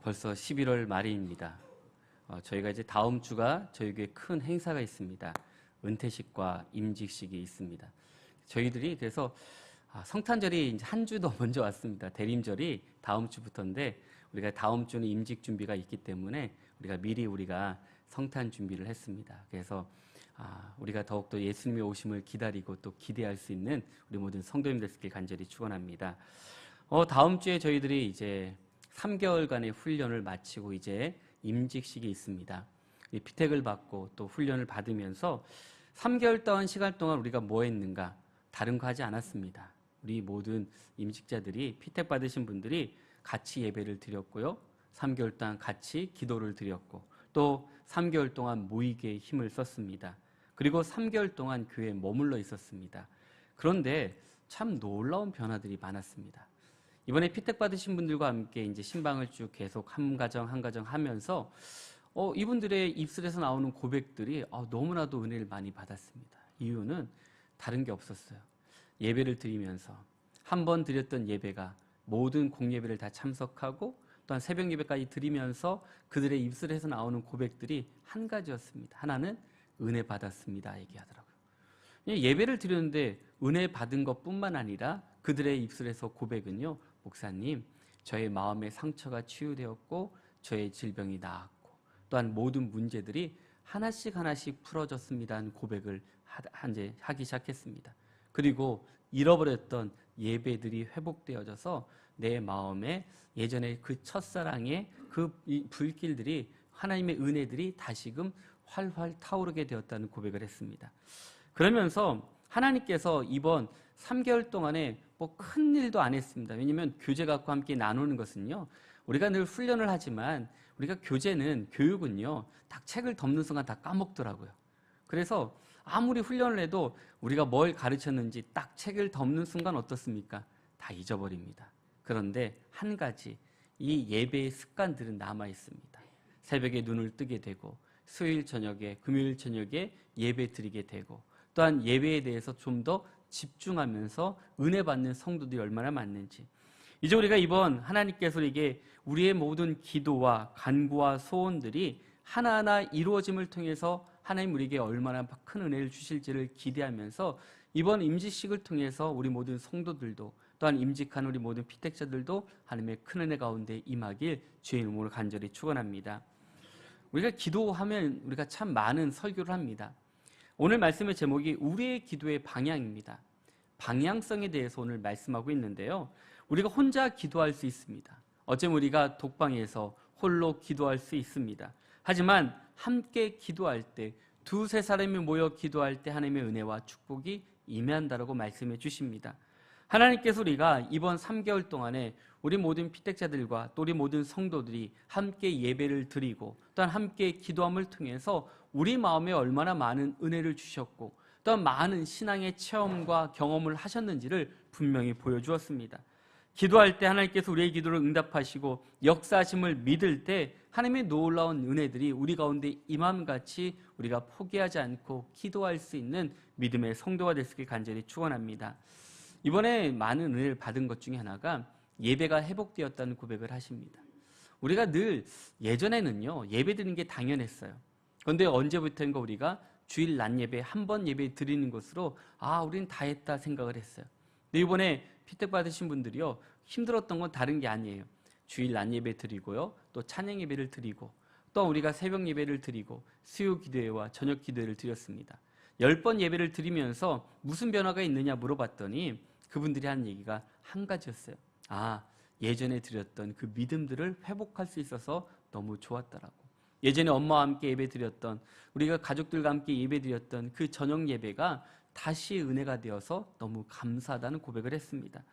벌써 11월 말입니다. 저희가 이제 다음 주가 저희 교회 큰 행사가 있습니다. 은퇴식과 임직식이 있습니다. 저희들이 그래서 성탄절이 이제 한 주 더 먼저 왔습니다. 대림절이 다음 주부터인데 우리가 다음 주는 임직 준비가 있기 때문에 미리 성탄 준비를 했습니다. 그래서 우리가 더욱더 예수님의 오심을 기다리고 또 기대할 수 있는 우리 모든 성도님 되시길 간절히 축원합니다. 다음 주에 저희들이 이제 3개월간의 훈련을 마치고 이제 임직식이 있습니다. 피택을 받고 또 훈련을 받으면서 3개월 동안 시간 동안 우리가 뭐 했는가? 다른 거 하지 않았습니다. 우리 모든 임직자들이 피택 받으신 분들이 같이 예배를 드렸고요. 3개월 동안 같이 기도를 드렸고 또 3개월 동안 모이기에 힘을 썼습니다. 그리고 3개월 동안 교회에 머물러 있었습니다. 그런데 참 놀라운 변화들이 많았습니다. 이번에 피택 받으신 분들과 함께 이제 신방을 쭉 계속 한 가정 한 가정 하면서 이분들의 입술에서 나오는 고백들이 너무나도 은혜를 많이 받았습니다. 이유는 다른 게 없었어요. 예배를 드리면서 한 번 드렸던 예배가 모든 공예배를 다 참석하고 또한 새벽 예배까지 드리면서 그들의 입술에서 나오는 고백들이 한 가지였습니다. 하나는 은혜 받았습니다 얘기하더라고요. 예배를 드렸는데 은혜 받은 것뿐만 아니라 그들의 입술에서 고백은요, 목사님, 저의 마음의 상처가 치유되었고 저의 질병이 나았고 또한 모든 문제들이 하나씩 하나씩 풀어졌습니다 하는 고백을 하기 시작했습니다. 그리고 잃어버렸던 예배들이 회복되어져서 내 마음에 예전에 그 첫사랑의 그 불길들이 하나님의 은혜들이 다시금 활활 타오르게 되었다는 고백을 했습니다. 그러면서 하나님께서 이번 3개월 동안에 뭐 큰 일도 안 했습니다. 왜냐하면 교제 갖고 함께 나누는 것은요, 우리가 늘 훈련을 하지만 우리가 교육은요 딱 책을 덮는 순간 다 까먹더라고요. 그래서 아무리 훈련을 해도 우리가 뭘 가르쳤는지 딱 책을 덮는 순간 어떻습니까? 다 잊어버립니다. 그런데 한 가지 이 예배의 습관들은 남아 있습니다. 새벽에 눈을 뜨게 되고 수요일 저녁에 금요일 저녁에 예배 드리게 되고 또한 예배에 대해서 좀 더 집중하면서 은혜 받는 성도들이 얼마나 많은지, 이제 우리가 이번 하나님께서 우리의 모든 기도와 간구와 소원들이 하나하나 이루어짐을 통해서 하나님 우리에게 얼마나 큰 은혜를 주실지를 기대하면서 이번 임직식을 통해서 우리 모든 성도들도 또한 임직한 우리 모든 피택자들도 하나님의 큰 은혜 가운데 임하길 주의 이름으로 간절히 축원합니다. 우리가 기도하면 우리가 참 많은 설교를 합니다. 오늘 말씀의 제목이 우리의 기도의 방향입니다. 방향성에 대해서 오늘 말씀하고 있는데요, 우리가 혼자 기도할 수 있습니다. 어쩌면 우리가 독방에서 홀로 기도할 수 있습니다. 하지만 함께 기도할 때, 두세 사람이 모여 기도할 때 하나님의 은혜와 축복이 임한다라고 말씀해 주십니다. 하나님께서 우리가 이번 3개월 동안에 우리 모든 피택자들과 또 우리 모든 성도들이 함께 예배를 드리고 또한 함께 기도함을 통해서 우리 마음에 얼마나 많은 은혜를 주셨고 또한 많은 신앙의 체험과 경험을 하셨는지를 분명히 보여주었습니다. 기도할 때 하나님께서 우리의 기도를 응답하시고 역사하심을 믿을 때 하나님의 놀라운 은혜들이 우리 가운데 임함같이 우리가 포기하지 않고 기도할 수 있는 믿음의 성도가 되시길 간절히 축원합니다. 이번에 많은 은혜를 받은 것 중에 하나가 예배가 회복되었다는 고백을 하십니다. 우리가 늘 예전에는요 예배 드리는 게 당연했어요. 그런데 언제부터인가 우리가 주일 낮 예배 한 번 예배 드리는 것으로 우리는 다 했다 생각을 했어요. 근데 이번에 피택 받으신 분들이요 힘들었던 건 다른 게 아니에요. 주일 낮 예배 드리고요 또 찬양 예배를 드리고 또 우리가 새벽 예배를 드리고 수요 기도회와 저녁 기도회를 드렸습니다. 10번 예배를 드리면서 무슨 변화가 있느냐 물어봤더니 그분들이 하는 얘기가 한 가지였어요. 예전에 드렸던 그 믿음들을 회복할 수 있어서 너무 좋았더라고. 예전에 엄마와 함께 예배 드렸던, 우리가 가족들과 함께 예배 드렸던 그 저녁 예배가 다시 은혜가 되어서 너무 감사하다는 고백을 했습니다.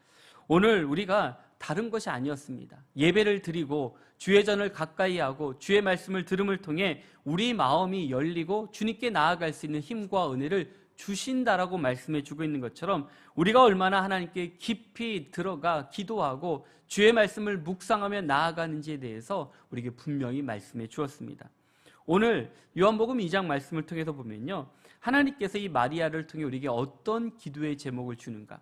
오늘 우리가 다른 것이 아니었습니다. 예배를 드리고 주의 전을 가까이 하고 주의 말씀을 들음을 통해 우리 마음이 열리고 주님께 나아갈 수 있는 힘과 은혜를 주신다라고 말씀해 주고 있는 것처럼 우리가 얼마나 하나님께 깊이 들어가 기도하고 주의 말씀을 묵상하며 나아가는지에 대해서 우리에게 분명히 말씀해 주었습니다. 오늘 요한복음 2장 말씀을 통해서 보면요, 하나님께서 이 마리아를 통해 우리에게 어떤 기도의 제목을 주는가,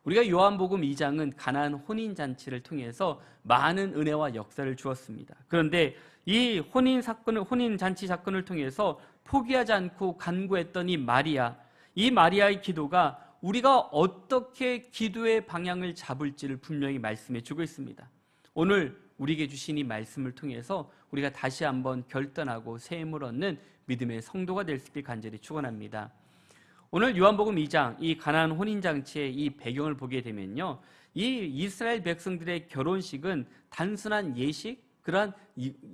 우리가 요한복음 2장은 가나안 혼인잔치를 통해서 많은 은혜와 역사를 주었습니다. 그런데 이 혼인잔치 사건을 통해서 포기하지 않고 간구했던 이 마리아의 기도가 우리가 어떻게 기도의 방향을 잡을지를 분명히 말씀해 주고 있습니다. 오늘 우리에게 주신 이 말씀을 통해서 우리가 다시 한번 결단하고 새 힘을 얻는 믿음의 성도가 될 수 있길 간절히 축원합니다. 오늘 요한복음 2장 이 가나안 혼인잔치의 이 배경을 보게 되면요, 이 이스라엘 백성들의 결혼식은 단순한 예식, 그러한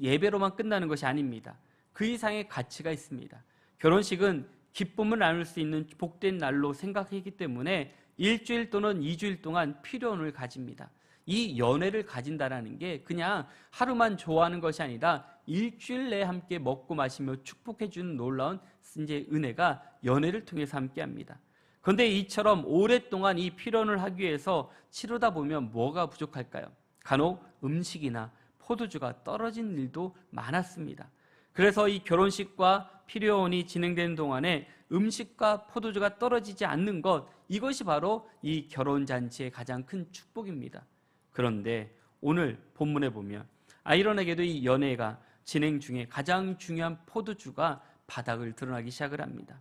예배로만 끝나는 것이 아닙니다. 그 이상의 가치가 있습니다. 결혼식은 기쁨을 나눌 수 있는 복된 날로 생각했기 때문에 일주일 또는 2주일 동안 필요혼을 가집니다. 이 연애를 가진다라는 게 그냥 하루만 좋아하는 것이 아니라 일주일 내에 함께 먹고 마시며 축복해 주는 놀라운 이제 은혜가 연애를 통해서 함께합니다. 그런데 이처럼 오랫동안 이 필연을 하기 위해서 치르다 보면 뭐가 부족할까요? 간혹 음식이나 포도주가 떨어진 일도 많았습니다. 그래서 이 결혼식과 필요혼이 진행되는 동안에 음식과 포도주가 떨어지지 않는 것, 이것이 바로 이 결혼잔치의 가장 큰 축복입니다. 그런데 오늘 본문에 보면 아이러니하게도 이 연애가 진행 중에 가장 중요한 포도주가 바닥을 드러나기 시작을 합니다.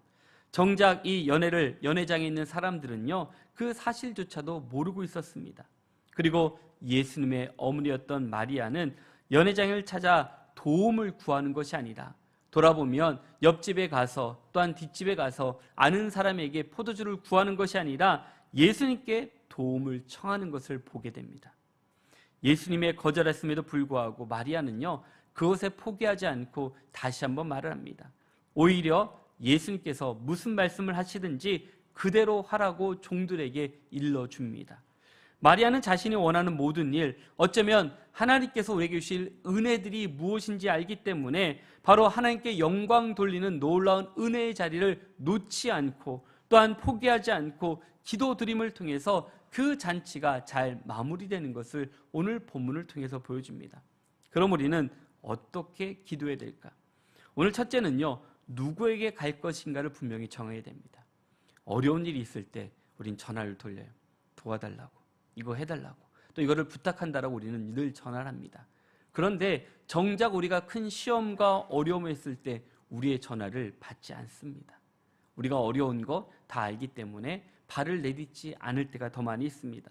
정작 이 연회장에 있는 사람들은요, 그 사실조차도 모르고 있었습니다. 그리고 예수님의 어머니였던 마리아는 연회장을 찾아 도움을 구하는 것이 아니라 돌아보면 옆집에 가서 또한 뒷집에 가서 아는 사람에게 포도주를 구하는 것이 아니라 예수님께 도움을 청하는 것을 보게 됩니다. 예수님의 거절했음에도 불구하고 마리아는요, 그것에 포기하지 않고 다시 한번 말을 합니다. 오히려 예수님께서 무슨 말씀을 하시든지 그대로 하라고 종들에게 일러줍니다. 마리아는 자신이 원하는 모든 일, 어쩌면 하나님께서 우리에게 주실 은혜들이 무엇인지 알기 때문에 바로 하나님께 영광 돌리는 놀라운 은혜의 자리를 놓지 않고 또한 포기하지 않고 기도드림을 통해서 그 잔치가 잘 마무리되는 것을 오늘 본문을 통해서 보여줍니다. 그럼 우리는 어떻게 기도해야 될까? 오늘 첫째는요, 누구에게 갈 것인가를 분명히 정해야 됩니다. 어려운 일이 있을 때 우린 전화를 돌려요. 도와달라고, 이거 해달라고, 또 이거를 부탁한다라고 우리는 늘 전화를 합니다. 그런데 정작 우리가 큰 시험과 어려움을 했을 때 우리의 전화를 받지 않습니다. 우리가 어려운 거 다 알기 때문에 발을 내딛지 않을 때가 더 많이 있습니다.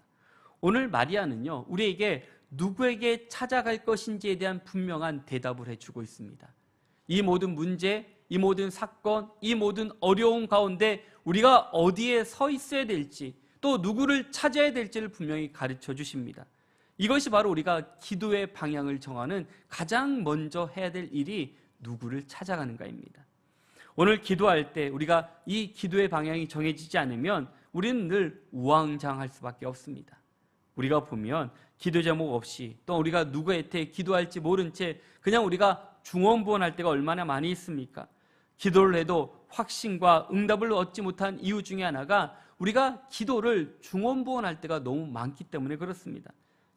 오늘 마리아는요, 우리에게 누구에게 찾아갈 것인지에 대한 분명한 대답을 해주고 있습니다. 이 모든 문제, 이 모든 사건, 이 모든 어려움 가운데 우리가 어디에 서 있어야 될지, 또 누구를 찾아야 될지를 분명히 가르쳐 주십니다. 이것이 바로 우리가 기도의 방향을 정하는 가장 먼저 해야 될 일이 누구를 찾아가는가입니다. 오늘 기도할 때 우리가 이 기도의 방향이 정해지지 않으면 우리는 늘 우왕좌왕할 수밖에 없습니다. 우리가 보면 기도 제목 없이, 또 우리가 누구한테 기도할지 모른 채 그냥 우리가 중언부언할 때가 얼마나 많이 있습니까? 기도를 해도 확신과 응답을 얻지 못한 이유 중에 하나가 우리가 기도를 중언부언할 때가 너무 많기 때문에 그렇습니다.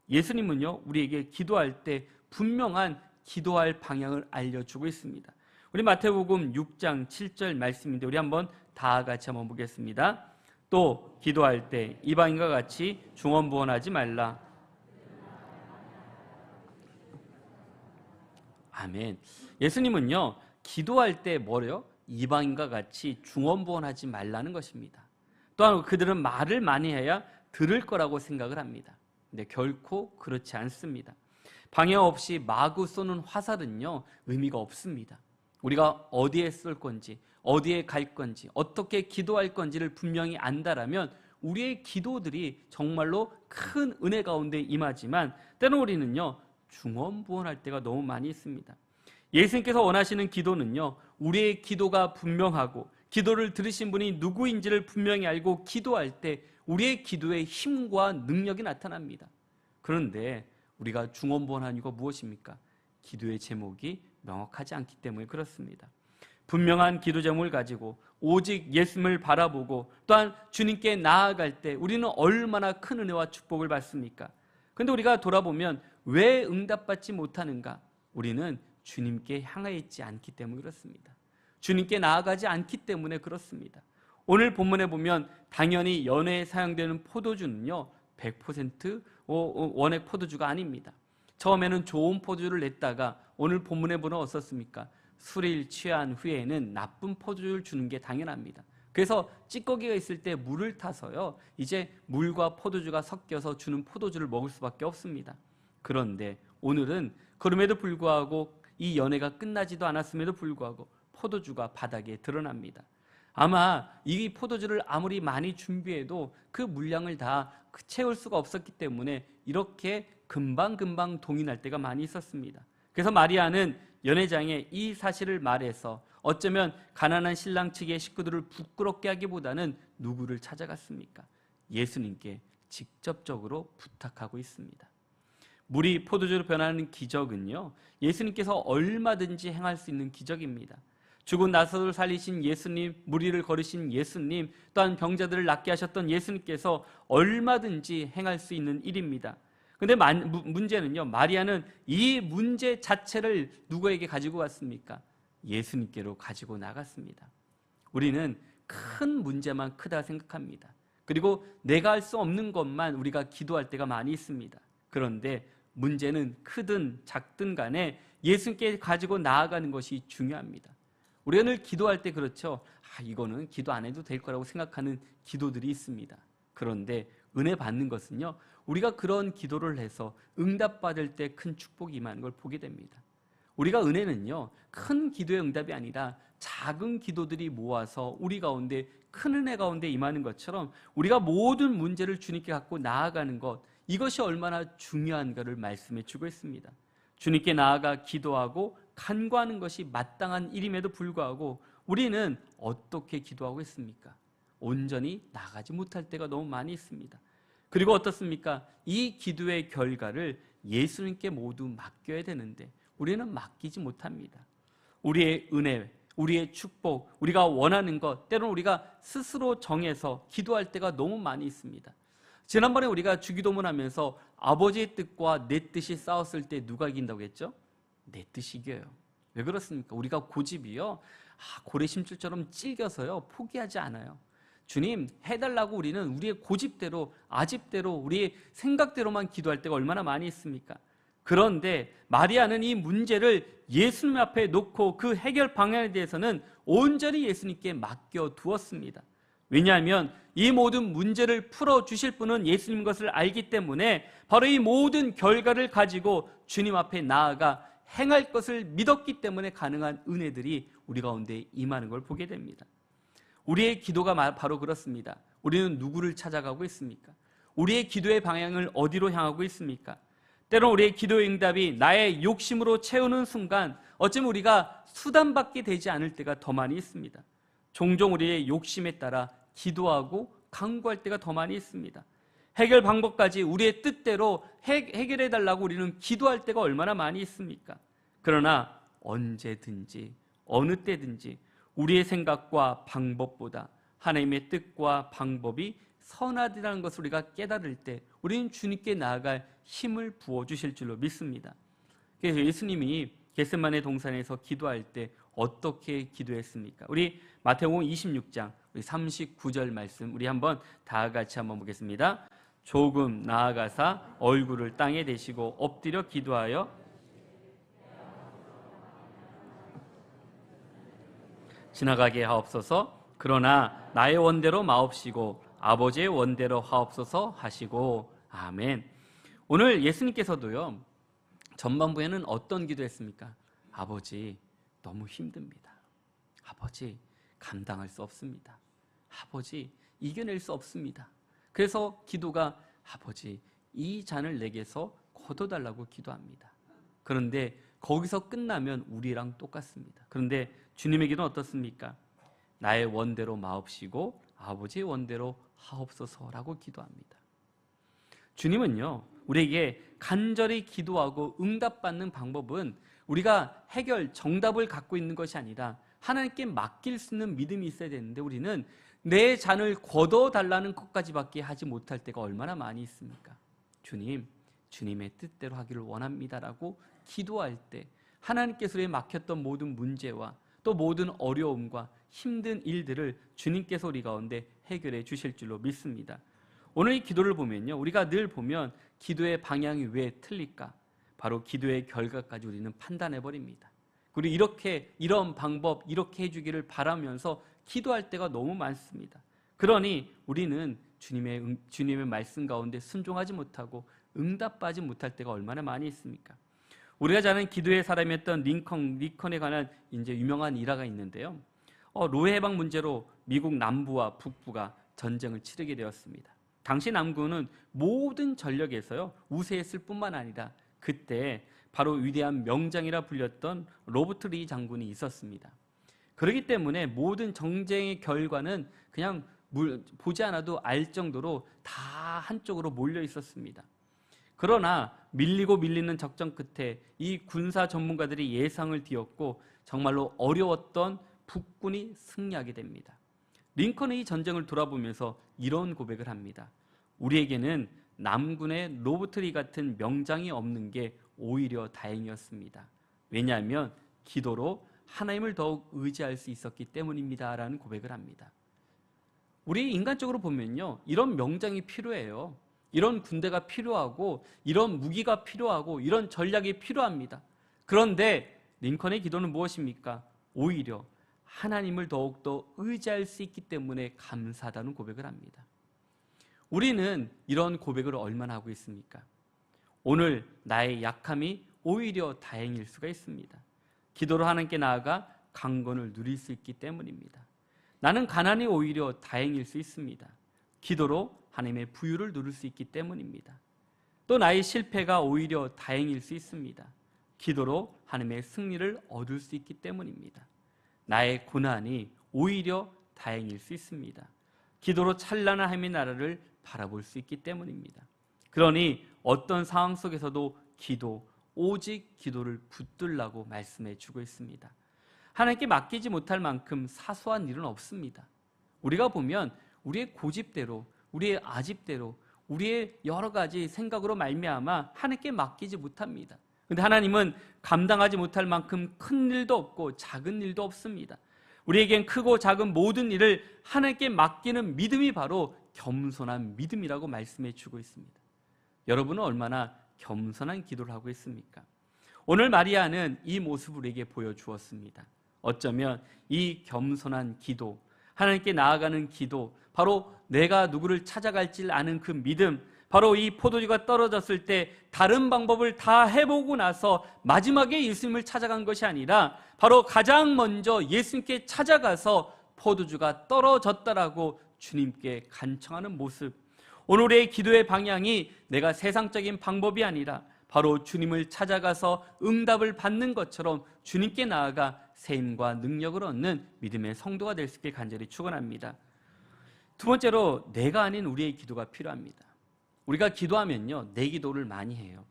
예수님은요, 우리에게 기도할 때 분명한 기도할 방향을 알려주고 있습니다. 우리 마태복음 6장 7절 말씀인데 우리 한번 다 같이 한번 보겠습니다. 또 기도할 때 이방인과 같이 중언부언하지 말라. 아멘. 예수님은요, 기도할 때 뭐래요? 이방인과 같이 중언부언하지 말라는 것입니다. 또한 그들은 말을 많이 해야 들을 거라고 생각을 합니다. 근데 결코 그렇지 않습니다. 방해 없이 마구 쏘는 화살은요, 의미가 없습니다. 우리가 어디에 쏠 건지, 어디에 갈 건지, 어떻게 기도할 건지를 분명히 안다라면 우리의 기도들이 정말로 큰 은혜 가운데 임하지만 때로 우리는요, 중언부언할 때가 너무 많이 있습니다. 예수님께서 원하시는 기도는요, 우리의 기도가 분명하고 기도를 들으신 분이 누구인지를 분명히 알고 기도할 때 우리의 기도에 힘과 능력이 나타납니다. 그런데 우리가 중언부언한 이유가 무엇입니까? 기도의 제목이 명확하지 않기 때문에 그렇습니다. 분명한 기도 제목을 가지고 오직 예수님을 바라보고 또한 주님께 나아갈 때 우리는 얼마나 큰 은혜와 축복을 받습니까? 그런데 우리가 돌아보면 왜 응답받지 못하는가? 우리는 주님께 향해 있지 않기 때문에 그렇습니다. 주님께 나아가지 않기 때문에 그렇습니다. 오늘 본문에 보면 당연히 연회에 사용되는 포도주는요 100% 원액 포도주가 아닙니다. 처음에는 좋은 포도주를 냈다가 오늘 본문에 보면 어떻습니까? 술을 취한 후에는 나쁜 포도주를 주는 게 당연합니다. 그래서 찌꺼기가 있을 때 물을 타서요 이제 물과 포도주가 섞여서 주는 포도주를 먹을 수밖에 없습니다. 그런데 오늘은 그럼에도 불구하고 이 연회가 끝나지도 않았음에도 불구하고 포도주가 바닥에 드러납니다. 아마 이 포도주를 아무리 많이 준비해도 그 물량을 다 채울 수가 없었기 때문에 이렇게 금방금방 동이 날 때가 많이 있었습니다. 그래서 마리아는 연회장에 이 사실을 말해서 어쩌면 가난한 신랑 측의 식구들을 부끄럽게 하기보다는 누구를 찾아갔습니까? 예수님께 직접적으로 부탁하고 있습니다. 물이 포도주로 변하는 기적은요 예수님께서 얼마든지 행할 수 있는 기적입니다. 죽은 나사로를 살리신 예수님, 무리를 걸으신 예수님, 또한 병자들을 낫게 하셨던 예수님께서 얼마든지 행할 수 있는 일입니다. 그런데 문제는요 마리아는 이 문제 자체를 누구에게 가지고 갔습니까? 예수님께로 가지고 나갔습니다. 우리는 큰 문제만 크다 생각합니다. 그리고 내가 할 수 없는 것만 우리가 기도할 때가 많이 있습니다. 그런데 문제는 크든 작든 간에 예수님께 가지고 나아가는 것이 중요합니다. 우리가 늘 기도할 때 그렇죠. 이거는 기도 안 해도 될 거라고 생각하는 기도들이 있습니다. 그런데 은혜 받는 것은요 우리가 그런 기도를 해서 응답받을 때 큰 축복이 임하는 걸 보게 됩니다. 우리가 은혜는요 큰 기도의 응답이 아니라 작은 기도들이 모아서 우리 가운데 큰 은혜 가운데 임하는 것처럼 우리가 모든 문제를 주님께 갖고 나아가는 것, 이것이 얼마나 중요한가를 말씀해 주고 있습니다. 주님께 나아가 기도하고 간구하는 것이 마땅한 일임에도 불구하고 우리는 어떻게 기도하고 있습니까? 온전히 나가지 못할 때가 너무 많이 있습니다. 그리고 어떻습니까? 이 기도의 결과를 예수님께 모두 맡겨야 되는데 우리는 맡기지 못합니다. 우리의 은혜, 우리의 축복, 우리가 원하는 것, 때로는 우리가 스스로 정해서 기도할 때가 너무 많이 있습니다. 지난번에 우리가 주기도문 하면서 아버지의 뜻과 내 뜻이 싸웠을 때 누가 이긴다고 했죠? 내 뜻이 이겨요. 왜 그렇습니까? 우리가 고집이요 고래심줄처럼 찔겨서요 포기하지 않아요. 주님 해달라고 우리는 우리의 고집대로, 아집대로, 우리의 생각대로만 기도할 때가 얼마나 많이 있습니까? 그런데 마리아는 이 문제를 예수님 앞에 놓고 그 해결 방향에 대해서는 온전히 예수님께 맡겨두었습니다. 왜냐하면 이 모든 문제를 풀어주실 분은 예수님 것을 알기 때문에 바로 이 모든 결과를 가지고 주님 앞에 나아가 행할 것을 믿었기 때문에 가능한 은혜들이 우리 가운데 임하는 걸 보게 됩니다. 우리의 기도가 바로 그렇습니다. 우리는 누구를 찾아가고 있습니까? 우리의 기도의 방향을 어디로 향하고 있습니까? 때론 우리의 기도의 응답이 나의 욕심으로 채우는 순간 어쩌면 우리가 수단받게 되지 않을 때가 더 많이 있습니다. 종종 우리의 욕심에 따라 기도하고 간구할 때가 더 많이 있습니다. 해결 방법까지 우리의 뜻대로 해결해달라고 우리는 기도할 때가 얼마나 많이 있습니까? 그러나 언제든지 어느 때든지 우리의 생각과 방법보다 하나님의 뜻과 방법이 선하다는 것을 우리가 깨달을 때 우리는 주님께 나아갈 힘을 부어주실 줄로 믿습니다. 그래서 예수님이 겟세마네 동산에서 기도할 때 어떻게 기도했습니까? 우리 마태복음 26장 우리 39절 말씀 우리 한번 다 같이 한번 보겠습니다. 조금 나아가사 얼굴을 땅에 대시고 엎드려 기도하여 지나가게 하옵소서. 그러나 나의 원대로 마옵시고 아버지의 원대로 하옵소서 하시고. 아멘. 오늘 예수님께서도요 전반부에는 어떤 기도했습니까? 아버지 너무 힘듭니다. 아버지 감당할 수 없습니다. 아버지 이겨낼 수 없습니다. 그래서 기도가 아버지 이 잔을 내게서 거둬달라고 기도합니다. 그런데 거기서 끝나면 우리랑 똑같습니다. 그런데 주님의 기도는 어떻습니까? 나의 원대로 마옵시고 아버지의 원대로 하옵소서라고 기도합니다. 주님은요 우리에게 간절히 기도하고 응답받는 방법은 우리가 해결 정답을 갖고 있는 것이 아니라 하나님께 맡길 수 있는 믿음이 있어야 되는데 우리는 내 잔을 거둬달라는 것까지밖에 하지 못할 때가 얼마나 많이 있습니까? 주님, 주님의 뜻대로 하기를 원합니다라고 기도할 때 하나님께서 우리에 막혔던 모든 문제와 또 모든 어려움과 힘든 일들을 주님께서 우리 가운데 해결해 주실 줄로 믿습니다. 오늘 이 기도를 보면요, 우리가 늘 보면 기도의 방향이 왜 틀릴까? 바로 기도의 결과까지 우리는 판단해 버립니다. 그리고 이런 방법 이렇게 해주기를 바라면서 기도할 때가 너무 많습니다. 그러니 우리는 주님의 말씀 가운데 순종하지 못하고 응답하지 못할 때가 얼마나 많이 있습니까? 우리가 잘 아는 기도의 사람이었던 링컨에 관한 이제 유명한 일화가 있는데요. 노예 해방 문제로 미국 남부와 북부가 전쟁을 치르게 되었습니다. 당시 남부는 모든 전력에서요 우세했을 뿐만 아니라 그때 바로 위대한 명장이라 불렸던 로버트 리 장군이 있었습니다. 그렇기 때문에 모든 정쟁의 결과는 그냥 보지 않아도 알 정도로 다 한쪽으로 몰려 있었습니다. 그러나 밀리고 밀리는 작전 끝에 이 군사 전문가들이 예상을 뒤엎고 정말로 어려웠던 북군이 승리하게 됩니다. 링컨은 이 전쟁을 돌아보면서 이런 고백을 합니다. 우리에게는 남군의 로버트 리 같은 명장이 없는 게 오히려 다행이었습니다. 왜냐하면 기도로 하나님을 더욱 의지할 수 있었기 때문입니다. 라는 고백을 합니다. 우리 인간적으로 보면요, 이런 명장이 필요해요. 이런 군대가 필요하고 이런 무기가 필요하고 이런 전략이 필요합니다. 그런데 링컨의 기도는 무엇입니까? 오히려 하나님을 더욱더 의지할 수 있기 때문에 감사하다는 고백을 합니다. 우리는 이런 고백을 얼마나 하고 있습니까? 오늘 나의 약함이 오히려 다행일 수가 있습니다. 기도로 하나님께 나아가 강건을 누릴 수 있기 때문입니다. 나는 가난이 오히려 다행일 수 있습니다. 기도로 하나님의 부유를 누릴 수 있기 때문입니다. 또 나의 실패가 오히려 다행일 수 있습니다. 기도로 하나님의 승리를 얻을 수 있기 때문입니다. 나의 고난이 오히려 다행일 수 있습니다. 기도로 찬란한 하나님의 나라를 바라볼 수 있기 때문입니다. 그러니 어떤 상황 속에서도 오직 기도를 붙들라고 말씀해 주고 있습니다. 하나님께 맡기지 못할 만큼 사소한 일은 없습니다. 우리가 보면 우리의 고집대로, 우리의 아집대로, 우리의 여러 가지 생각으로 말미암아 하나님께 맡기지 못합니다. 그런데 하나님은 감당하지 못할 만큼 큰 일도 없고 작은 일도 없습니다. 우리에겐 크고 작은 모든 일을 하나님께 맡기는 믿음이 바로 겸손한 믿음이라고 말씀해 주고 있습니다. 여러분은 얼마나 겸손한 기도를 하고 있습니까? 오늘 마리아는 이 모습을 우리에게 보여주었습니다. 어쩌면 이 겸손한 기도, 하나님께 나아가는 기도, 바로 내가 누구를 찾아갈지 아는 그 믿음, 바로 이 포도주가 떨어졌을 때 다른 방법을 다 해보고 나서 마지막에 예수님을 찾아간 것이 아니라 바로 가장 먼저 예수님께 찾아가서 포도주가 떨어졌다라고 주님께 간청하는 모습. 오늘의 기도의 방향이 내가 세상적인 방법이 아니라 바로 주님을 찾아가서 응답을 받는 것처럼 주님께 나아가 세임과 능력을 얻는 믿음의 성도가 될 수 있게 간절히 축원합니다. 두 번째로 내가 아닌 우리의 기도가 필요합니다. 우리가 기도하면요, 내 기도를 많이 해요.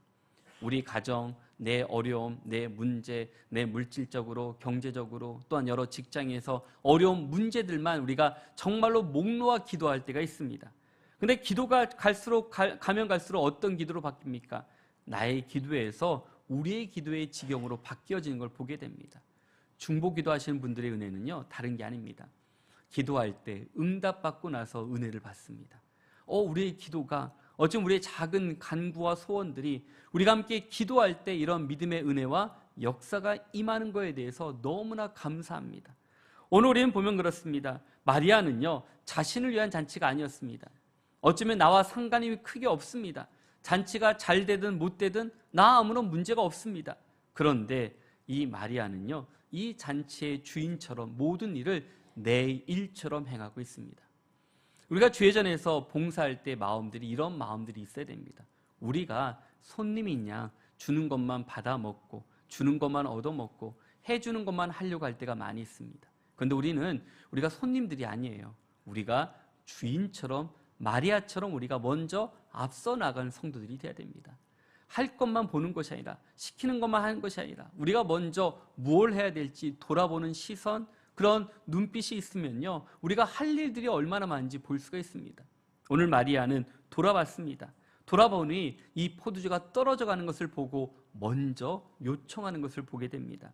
우리 가정, 내 어려움, 내 문제, 내 물질적으로, 경제적으로, 또한 여러 직장에서 어려운 문제들만 우리가 정말로 목 놓아 기도할 때가 있습니다. 근데 기도가 가면 갈수록 어떤 기도로 바뀝니까? 나의 기도에서 우리의 기도의 지경으로 바뀌어지는 걸 보게 됩니다. 중보 기도하시는 분들의 은혜는요, 다른 게 아닙니다. 기도할 때 응답받고 나서 은혜를 받습니다. 우리의 기도가 어쩜 우리의 작은 간구와 소원들이 우리가 함께 기도할 때 이런 믿음의 은혜와 역사가 임하는 것에 대해서 너무나 감사합니다. 오늘 우리는 보면 그렇습니다. 마리아는요, 자신을 위한 잔치가 아니었습니다. 어쩌면 나와 상관이 크게 없습니다. 잔치가 잘 되든 못 되든 나 아무런 문제가 없습니다. 그런데 이 마리아는요, 이 잔치의 주인처럼 모든 일을 내 일처럼 행하고 있습니다. 우리가 주회전에서 봉사할 때 이런 마음들이 있어야 됩니다. 우리가 손님인 양 주는 것만 받아 먹고 주는 것만 얻어 먹고 해주는 것만 하려고 할 때가 많이 있습니다. 그런데 우리가 손님들이 아니에요. 우리가 주인처럼, 마리아처럼 우리가 먼저 앞서 나가는 성도들이 돼야 됩니다. 할 것만 보는 것이 아니라, 시키는 것만 하는 것이 아니라 우리가 먼저 무엇을 해야 될지 돌아보는 시선, 그런 눈빛이 있으면요, 우리가 할 일들이 얼마나 많은지 볼 수가 있습니다. 오늘 마리아는 돌아봤습니다. 돌아보니 이 포도주가 떨어져 가는 것을 보고 먼저 요청하는 것을 보게 됩니다.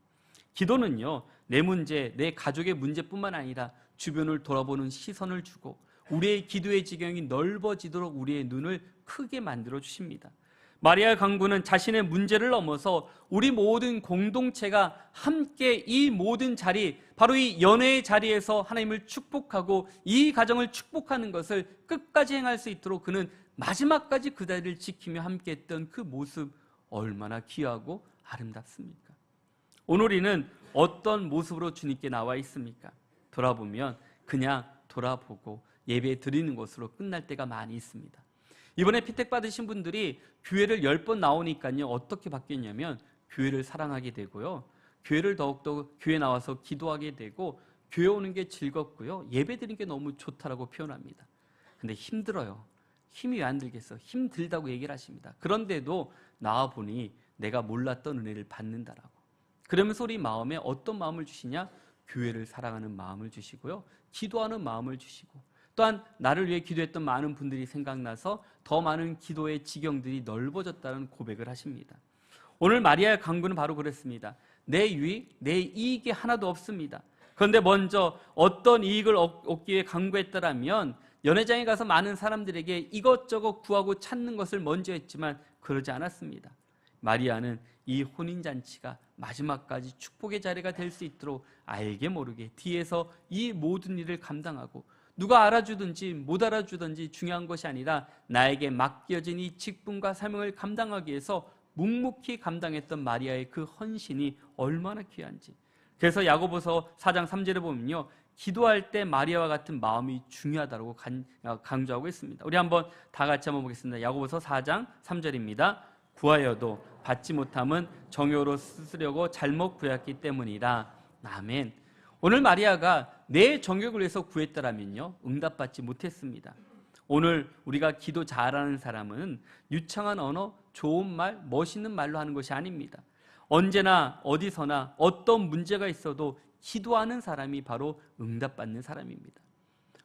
기도는요, 내 문제, 내 가족의 문제뿐만 아니라 주변을 돌아보는 시선을 주고 우리의 기도의 지경이 넓어지도록 우리의 눈을 크게 만들어 주십니다. 마리아 강구는 자신의 문제를 넘어서 우리 모든 공동체가 함께 이 모든 자리, 바로 이 연애의 자리에서 하나님을 축복하고 이 가정을 축복하는 것을 끝까지 행할 수 있도록 그는 마지막까지 그 자리를 지키며 함께 했던 그 모습, 얼마나 귀하고 아름답습니까? 오늘 우리는 어떤 모습으로 주님께 나와 있습니까? 돌아보면 그냥 돌아보고 예배 드리는 것으로 끝날 때가 많이 있습니다. 이번에 피택 받으신 분들이 교회를 10번 나오니까요, 어떻게 바뀌었냐면 교회를 사랑하게 되고요, 교회를 더욱더 교회 나와서 기도하게 되고 교회 오는 게 즐겁고요, 예배 드리는 게 너무 좋다라고 표현합니다. 근데 힘들어요. 힘이 왜 안 들겠어? 힘들다고 얘기를 하십니다. 그런데도 나와보니 내가 몰랐던 은혜를 받는다라고. 그러면서 우리 마음에 어떤 마음을 주시냐? 교회를 사랑하는 마음을 주시고요, 기도하는 마음을 주시고, 또한 나를 위해 기도했던 많은 분들이 생각나서 더 많은 기도의 지경들이 넓어졌다는 고백을 하십니다. 오늘 마리아의 간구는 바로 그랬습니다. 내 유익, 내 이익이 하나도 없습니다. 그런데 먼저 어떤 이익을 얻기 위해 간구했다라면 연회장에 가서 많은 사람들에게 이것저것 구하고 찾는 것을 먼저 했지만 그러지 않았습니다. 마리아는 이 혼인잔치가 마지막까지 축복의 자리가 될 수 있도록 알게 모르게 뒤에서 이 모든 일을 감당하고, 누가 알아주든지 못 알아주든지 중요한 것이 아니라 나에게 맡겨진 이 직분과 사명을 감당하기 위해서 묵묵히 감당했던 마리아의 그 헌신이 얼마나 귀한지. 그래서 야고보서 4장 3절에 보면요, 기도할 때 마리아와 같은 마음이 중요하다고 강조하고 있습니다. 우리 한번 다 같이 한번 보겠습니다. 야고보서 4장 3절입니다. 구하여도 받지 못함은 정욕으로 쓰려고 잘못 구했기 때문이라. 아멘. 오늘 마리아가 내 정욕을 위해서 구했더라면요, 응답받지 못했습니다. 오늘 우리가 기도 잘하는 사람은 유창한 언어, 좋은 말, 멋있는 말로 하는 것이 아닙니다. 언제나 어디서나 어떤 문제가 있어도 기도하는 사람이 바로 응답받는 사람입니다.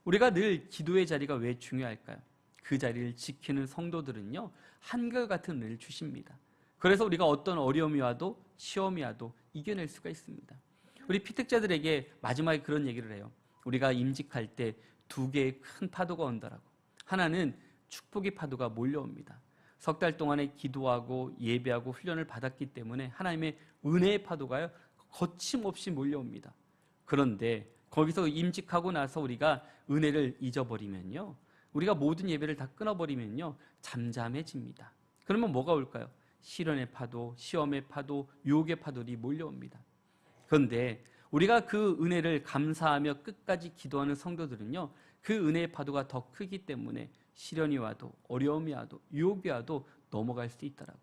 우리가 늘 기도의 자리가 왜 중요할까요? 그 자리를 지키는 성도들은요, 한결같은 은혜를 주십니다. 그래서 우리가 어떤 어려움이 와도 시험이 와도 이겨낼 수가 있습니다. 우리 피택자들에게 마지막에 그런 얘기를 해요. 우리가 임직할 때 2개의 큰 파도가 온다라고. 하나는 축복의 파도가 몰려옵니다. 3달 동안에 기도하고 예배하고 훈련을 받았기 때문에 하나님의 은혜의 파도가요, 거침없이 몰려옵니다. 그런데 거기서 임직하고 나서 우리가 은혜를 잊어버리면요, 우리가 모든 예배를 다 끊어버리면요, 잠잠해집니다. 그러면 뭐가 올까요? 시련의 파도, 시험의 파도, 유혹의 파도들이 몰려옵니다. 그런데 우리가 그 은혜를 감사하며 끝까지 기도하는 성도들은요, 그 은혜의 파도가 더 크기 때문에 시련이 와도 어려움이 와도 유혹이 와도 넘어갈 수 있더라고.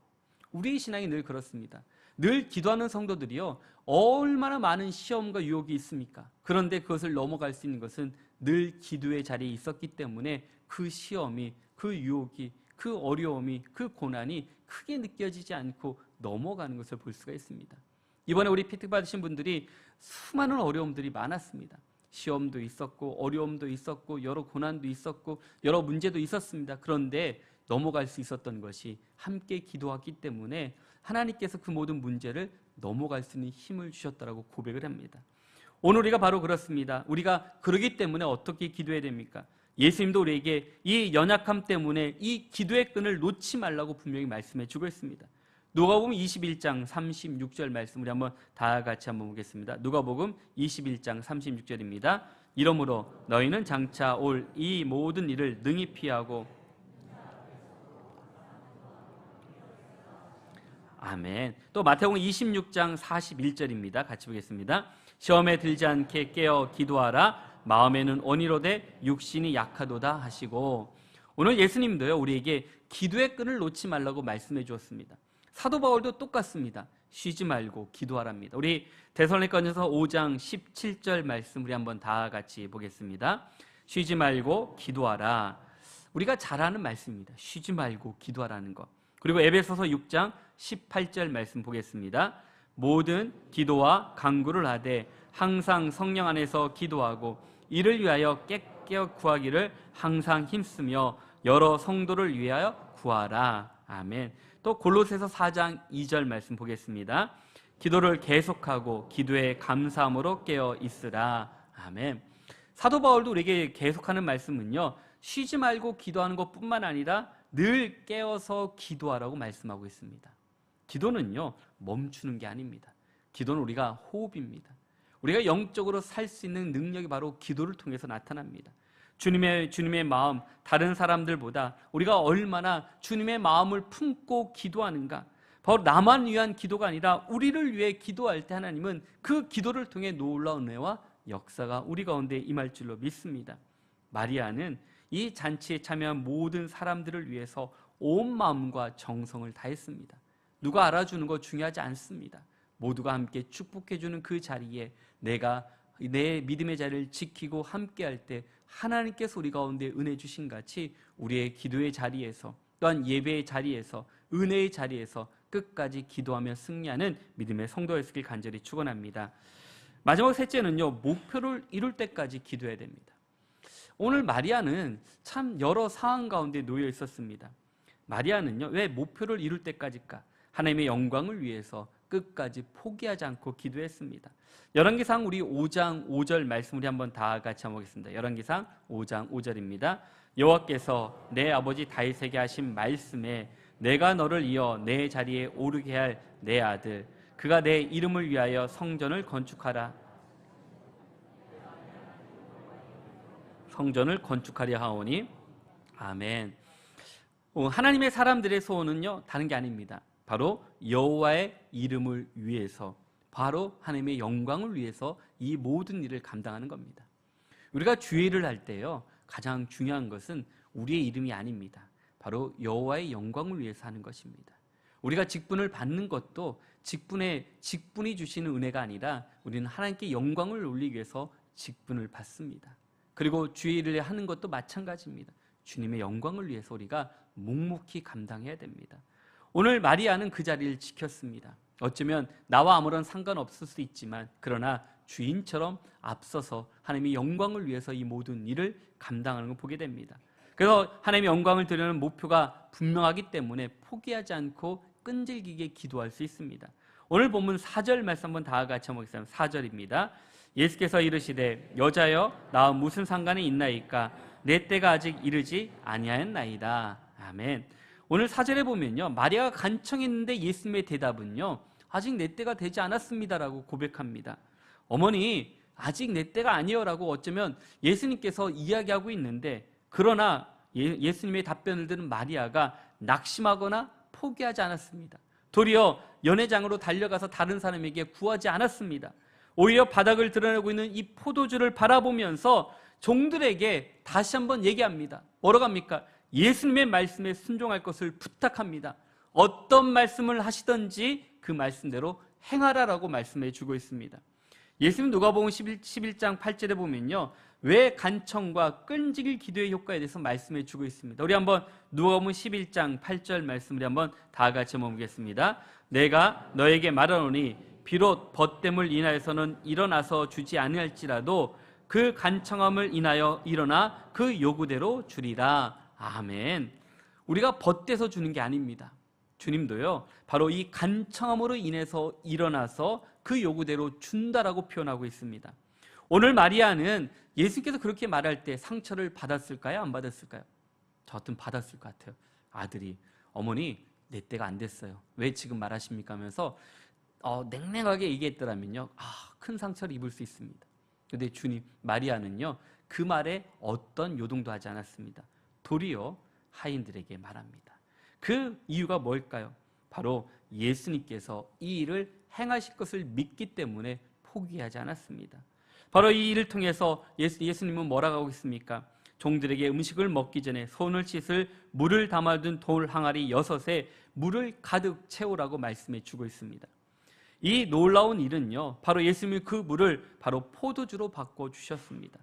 우리의 신앙이 늘 그렇습니다. 늘 기도하는 성도들이요, 얼마나 많은 시험과 유혹이 있습니까? 그런데 그것을 넘어갈 수 있는 것은 늘 기도의 자리에 있었기 때문에 그 시험이, 그 유혹이, 그 어려움이, 그 고난이 크게 느껴지지 않고 넘어가는 것을 볼 수가 있습니다. 이번에 우리 피택 받으신 분들이 수많은 어려움들이 많았습니다. 시험도 있었고 어려움도 있었고 여러 고난도 있었고 여러 문제도 있었습니다. 그런데 넘어갈 수 있었던 것이 함께 기도하기 때문에 하나님께서 그 모든 문제를 넘어갈 수 있는 힘을 주셨다라고 고백을 합니다. 오늘 우리가 바로 그렇습니다. 우리가 그러기 때문에 어떻게 기도해야 됩니까? 예수님도 우리에게 이 연약함 때문에 이 기도의 끈을 놓지 말라고 분명히 말씀해 주고 있습니다. 누가복음 21장 36절 말씀 우리 한번 다 같이 한번 보겠습니다. 누가복음 21장 36절입니다. 이러므로 너희는 장차 올 이 모든 일을 능히 피하고. 아멘. 또 마태복음 26장 41절입니다. 같이 보겠습니다. 시험에 들지 않게 깨어 기도하라. 마음에는 온이로되 육신이 약하도다 하시고. 오늘 예수님도요, 우리에게 기도의 끈을 놓지 말라고 말씀해 주었습니다. 사도 바울도 똑같습니다. 쉬지 말고 기도하랍니다. 우리 데살로니가전서 5장 17절 말씀 우리 한번 다 같이 보겠습니다. 쉬지 말고 기도하라. 우리가 잘 아는 말씀입니다. 쉬지 말고 기도하라는 것. 그리고 에베소서 6장 18절 말씀 보겠습니다. 모든 기도와 간구를 하되 항상 성령 안에서 기도하고 이를 위하여 깨어 구하기를 항상 힘쓰며 여러 성도를 위하여 구하라. 아멘. 또 골로새서 4장 2절 말씀 보겠습니다. 기도를 계속하고 기도에 감사함으로 깨어 있으라. 아멘. 사도 바울도 우리에게 계속하는 말씀은요, 쉬지 말고 기도하는 것뿐만 아니라 늘 깨어서 기도하라고 말씀하고 있습니다. 기도는요, 멈추는 게 아닙니다. 기도는 우리가 호흡입니다. 우리가 영적으로 살 수 있는 능력이 바로 기도를 통해서 나타납니다. 주님의 마음, 다른 사람들보다 우리가 얼마나 주님의 마음을 품고 기도하는가, 바로 나만 위한 기도가 아니라 우리를 위해 기도할 때 하나님은 그 기도를 통해 놀라운 은혜와 역사가 우리 가운데 임할 줄로 믿습니다. 마리아는 이 잔치에 참여한 모든 사람들을 위해서 온 마음과 정성을 다했습니다. 누가 알아주는 거 중요하지 않습니다. 모두가 함께 축복해주는 그 자리에 내가 내 믿음의 자리를 지키고 함께할 때 하나님께서 우리 가운데 은혜 주신 같이 우리의 기도의 자리에서, 또한 예배의 자리에서, 은혜의 자리에서 끝까지 기도하며 승리하는 믿음의 성도가 있기를 간절히 축원합니다. 마지막 셋째는요, 목표를 이룰 때까지 기도해야 됩니다. 오늘 마리아는 참 여러 상황 가운데 놓여 있었습니다. 마리아는요, 왜 목표를 이룰 때까지일까? 하나님의 영광을 위해서 끝까지 포기하지 않고 기도했습니다. 열왕기상 우리 5장 5절 말씀 우리 한번 다 같이 한번 보겠습니다. 열왕기상 5장 5절입니다. 여호와께서 내 아버지 다윗에게 하신 말씀에 내가 너를 이어 내 자리에 오르게 할 내 아들, 그가 내 이름을 위하여 성전을 건축하라. 성전을 건축하려 하오니. 아멘. 하나님의 사람들의 소원은요, 다른 게 아닙니다. 바로 여호와의 이름을 위해서, 바로 하나님의 영광을 위해서 이 모든 일을 감당하는 겁니다. 우리가 주일을 할 때요, 가장 중요한 것은 우리의 이름이 아닙니다. 바로 여호와의 영광을 위해서 하는 것입니다. 우리가 직분을 받는 것도 직분이 주시는 은혜가 아니라 우리는 하나님께 영광을 올리기 위해서 직분을 받습니다. 그리고 주일을 하는 것도 마찬가지입니다. 주님의 영광을 위해서 우리가 묵묵히 감당해야 됩니다. 오늘 마리아는 그 자리를 지켰습니다. 어쩌면 나와 아무런 상관없을 수 있지만, 그러나 주인처럼 앞서서 하나님의 영광을 위해서 이 모든 일을 감당하는 걸 보게 됩니다. 그래서 하나님의 영광을 드리는 목표가 분명하기 때문에 포기하지 않고 끈질기게 기도할 수 있습니다. 오늘 본문 4절 말씀 한번 다 같이 한번 보겠습니다. 4절입니다. 예수께서 이르시되 여자여 나와 무슨 상관이 있나이까? 내 때가 아직 이르지 아니하였나이다. 아멘. 오늘 4절에 보면요, 마리아가 간청했는데 예수님의 대답은요, 아직 내 때가 되지 않았습니다라고 고백합니다. 어머니, 아직 내 때가 아니요라고 어쩌면 예수님께서 이야기하고 있는데, 그러나 예수님의 답변을 들은 마리아가 낙심하거나 포기하지 않았습니다. 도리어 연회장으로 달려가서 다른 사람에게 구하지 않았습니다. 오히려 바닥을 드러내고 있는 이 포도주를 바라보면서 종들에게 다시 한번 얘기합니다. 뭐라고 합니까? 예수님의 말씀에 순종할 것을 부탁합니다. 어떤 말씀을 하시든지 그 말씀대로 행하라라고 말씀해 주고 있습니다. 예수님 누가복음 11장 8절에 보면요, 왜 간청과 끈질길 기도의 효과에 대해서 말씀해 주고 있습니다. 우리 한번 누가복음 11장 8절 말씀 우리 한번 다 같이 보겠습니다. 내가 너에게 말하노니 비록 벗됨을 인하여서는 일어나서 주지 아니할지라도 그 간청함을 인하여 일어나 그 요구대로 주리라. 아멘. 우리가 벗대서 주는 게 아닙니다. 주님도요, 바로 이 간청함으로 인해서 일어나서 그 요구대로 준다라고 표현하고 있습니다. 오늘 마리아는 예수님께서 그렇게 말할 때 상처를 받았을까요? 안 받았을까요? 저 같으면 받았을 것 같아요. 아들이, 어머니 내 때가 안 됐어요. 왜 지금 말하십니까? 하면서 냉랭하게 얘기했더라면요, 큰 상처를 입을 수 있습니다. 그런데 주님, 마리아는요, 그 말에 어떤 요동도 하지 않았습니다. 도리어 하인들에게 말합니다. 그 이유가 뭘까요? 바로 예수님께서 이 일을 행하실 것을 믿기 때문에 포기하지 않았습니다. 바로 이 일을 통해서 예수님은 뭐라고 하고 있습니까? 종들에게 음식을 먹기 전에 손을 씻을 물을 담아둔 돌 항아리 6에 물을 가득 채우라고 말씀해 주고 있습니다. 이 놀라운 일은요, 바로 예수님이 그 물을 바로 포도주로 바꿔주셨습니다.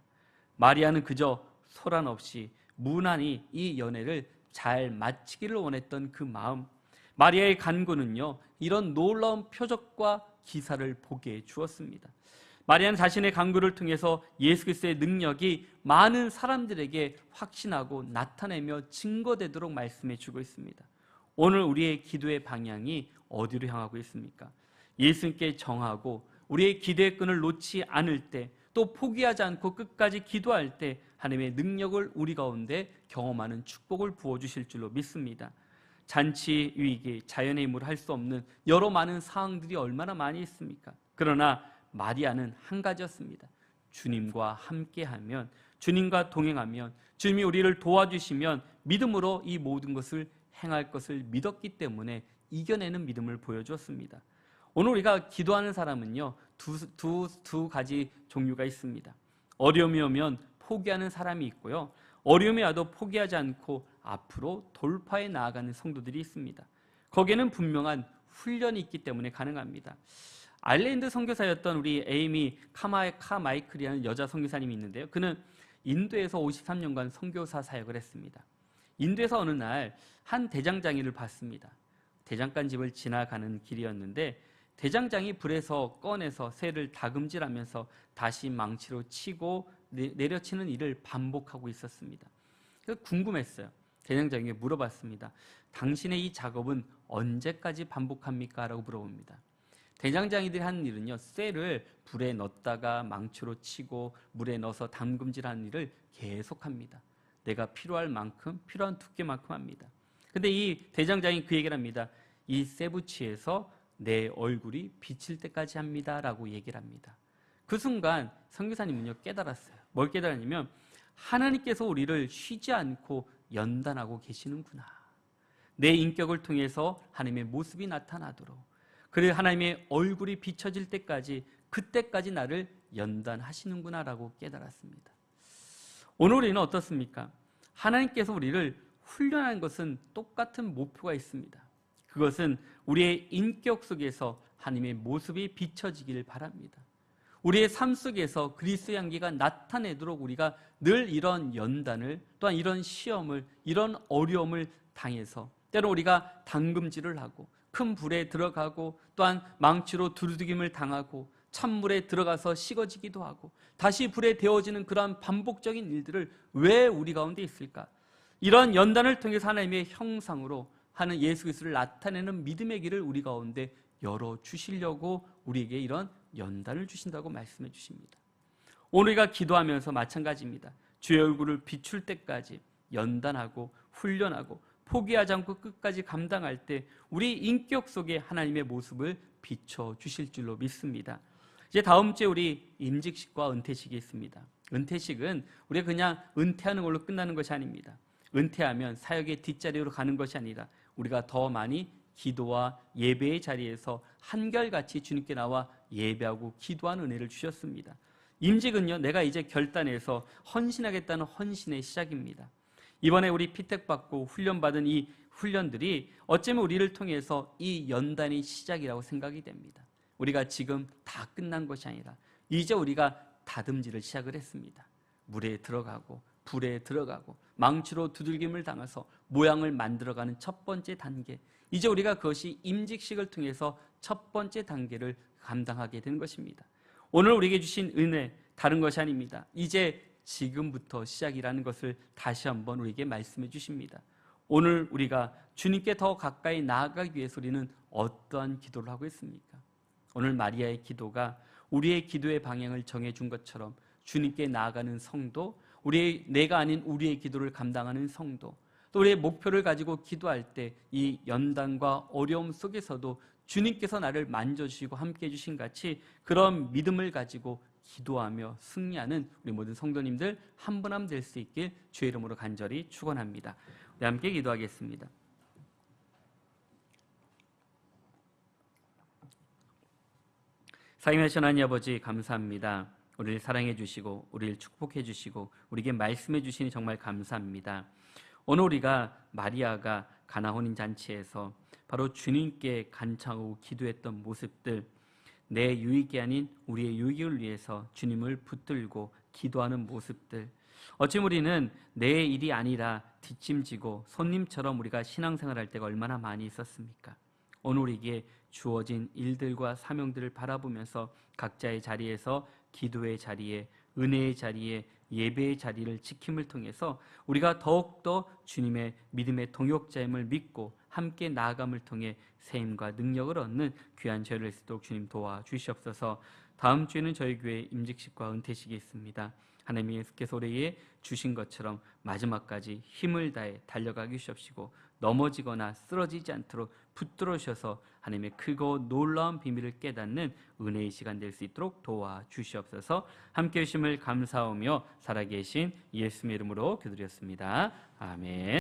마리아는 그저 소란 없이 무난히 이 연애를 잘 마치기를 원했던 그 마음, 마리아의 간구는요, 이런 놀라운 표적과 기사를 보게 해 주었습니다. 마리아는 자신의 간구를 통해서 예수 그리스도의 능력이 많은 사람들에게 확신하고 나타내며 증거되도록 말씀해 주고 있습니다. 오늘 우리의 기도의 방향이 어디로 향하고 있습니까? 예수님께 정하고 우리의 기도의 끈을 놓지 않을 때, 또 포기하지 않고 끝까지 기도할 때 하나님의 능력을 우리 가운데 경험하는 축복을 부어주실 줄로 믿습니다. 잔치, 위기, 자연의 힘으로 할 수 없는 여러 많은 상황들이 얼마나 많이 있습니까? 그러나 마리아는 한 가지였습니다. 주님과 함께하면, 주님과 동행하면, 주님이 우리를 도와주시면 믿음으로 이 모든 것을 행할 것을 믿었기 때문에 이겨내는 믿음을 보여주었습니다. 오늘 우리가 기도하는 사람은요, 두 가지 종류가 있습니다. 어려움이 오면 포기하는 사람이 있고요, 어려움이 와도 포기하지 않고 앞으로 돌파해 나아가는 성도들이 있습니다. 거기에는 분명한 훈련이 있기 때문에 가능합니다. 아일랜드 선교사였던 우리 에이미 카마이클이라는 여자 선교사님이 있는데요. 그는 인도에서 53년간 선교사 사역을 했습니다. 인도에서 어느 날 한 대장장이를 봤습니다. 대장간 집을 지나가는 길이었는데 대장장이 불에서 꺼내서 새를 다금질하면서 다시 망치로 치고 내려치는 일을 반복하고 있었습니다. 그래서 궁금했어요. 대장장이에게 물어봤습니다. 당신의 이 작업은 언제까지 반복합니까? 라고 물어봅니다. 대장장이들이 하는 일은요, 쇠를 불에 넣었다가 망치로 치고 물에 넣어서 담금질하는 일을 계속합니다. 내가 필요할 만큼, 필요한 두께만큼 합니다. 근데 이 대장장이 그 얘기를 합니다. 이 쇠붙이에서 내 얼굴이 비칠 때까지 합니다 라고 얘기를 합니다. 그 순간 선교사님은요, 깨달았어요. 뭘 깨달았냐면 하나님께서 우리를 쉬지 않고 연단하고 계시는구나. 내 인격을 통해서 하나님의 모습이 나타나도록, 그리고 하나님의 얼굴이 비춰질 때까지, 그때까지 나를 연단하시는구나 라고 깨달았습니다. 오늘 우리는 어떻습니까? 하나님께서 우리를 훈련하는 것은 똑같은 목표가 있습니다. 그것은 우리의 인격 속에서 하나님의 모습이 비춰지기를 바랍니다. 우리의 삶 속에서 그리스도의 향기가 나타내도록 우리가 늘 이런 연단을, 또한 이런 시험을, 이런 어려움을 당해서 때로 우리가 담금질을 하고 큰 불에 들어가고 또한 망치로 두들김을 당하고 찬물에 들어가서 식어지기도 하고 다시 불에 데워지는 그러한 반복적인 일들을 왜 우리 가운데 있을까? 이런 연단을 통해서 하나님의 형상으로 하는 예수 그리스도를 나타내는 믿음의 길을 우리 가운데 열어주시려고 우리에게 이런 연단을 주신다고 말씀해 주십니다. 오늘 우리가 기도하면서 마찬가지입니다. 주의 얼굴을 비출 때까지 연단하고 훈련하고 포기하지 않고 끝까지 감당할 때 우리 인격 속에 하나님의 모습을 비춰주실 줄로 믿습니다. 이제 다음 주에 우리 임직식과 은퇴식이 있습니다. 은퇴식은 우리가 그냥 은퇴하는 걸로 끝나는 것이 아닙니다. 은퇴하면 사역의 뒷자리로 가는 것이 아니라 우리가 더 많이 기도와 예배의 자리에서 한결같이 주님께 나와 예배하고 기도하는 은혜를 주셨습니다. 임직은요, 내가 이제 결단해서 헌신하겠다는 헌신의 시작입니다. 이번에 우리 피택받고 훈련받은 이 훈련들이 어쩌면 우리를 통해서 이 연단의 시작이라고 생각이 됩니다. 우리가 지금 다 끝난 것이 아니라 이제 우리가 다듬질을 시작을 했습니다. 물에 들어가고 불에 들어가고 망치로 두들김을 당해서 모양을 만들어가는 첫 번째 단계, 이제 우리가 그것이 임직식을 통해서 첫 번째 단계를 감당하게 된 것입니다. 오늘 우리에게 주신 은혜, 다른 것이 아닙니다. 이제 지금부터 시작이라는 것을 다시 한번 우리에게 말씀해 주십니다. 오늘 우리가 주님께 더 가까이 나아가기 위해서 우리는 어떠한 기도를 하고 있습니까? 오늘 마리아의 기도가 우리의 기도의 방향을 정해준 것처럼 주님께 나아가는 성도, 내가 아닌 우리의 기도를 감당하는 성도, 또 우리의 목표를 가지고 기도할 때 이 연단과 어려움 속에서도 주님께서 나를 만져주시고 함께해 주신 같이 그런 믿음을 가지고 기도하며 승리하는 우리 모든 성도님들 한 분 한 분 될 수 있길 주의 이름으로 간절히 축원합니다. 우리 함께 기도하겠습니다. 사랑하신 하나님 아버지, 감사합니다. 우리를 사랑해 주시고 우리를 축복해 주시고 우리에게 말씀해 주시니 정말 감사합니다. 오늘 우리가 마리아가 가나 혼인 잔치에서 바로 주님께 간청하고 기도했던 모습들, 내 유익이 아닌 우리의 유익을 위해서 주님을 붙들고 기도하는 모습들, 어찌 우리는 내 일이 아니라 뒷짐지고 손님처럼 우리가 신앙생활할 때가 얼마나 많이 있었습니까? 오늘 우리에게 주어진 일들과 사명들을 바라보면서 각자의 자리에서 기도의 자리에, 은혜의 자리에, 예배의 자리를 지킴을 통해서 우리가 더욱더 주님의 믿음의 동역자임을 믿고 함께 나아감을 통해 새 힘과 능력을 얻는 귀한 저희를 수 있도록 주님 도와주시옵소서. 다음 주에는 저희 교회 임직식과 은퇴식이 있습니다. 하나님께서 우리에게 주신 것처럼 마지막까지 힘을 다해 달려가게 주시옵시고 넘어지거나 쓰러지지 않도록 붙들어 주셔서 하나님의 크고 놀라운 비밀을 깨닫는 은혜의 시간 될 수 있도록 도와주시옵소서. 함께해 주심을 감사하며 살아계신 예수님의 이름으로 기도드렸습니다. 아멘.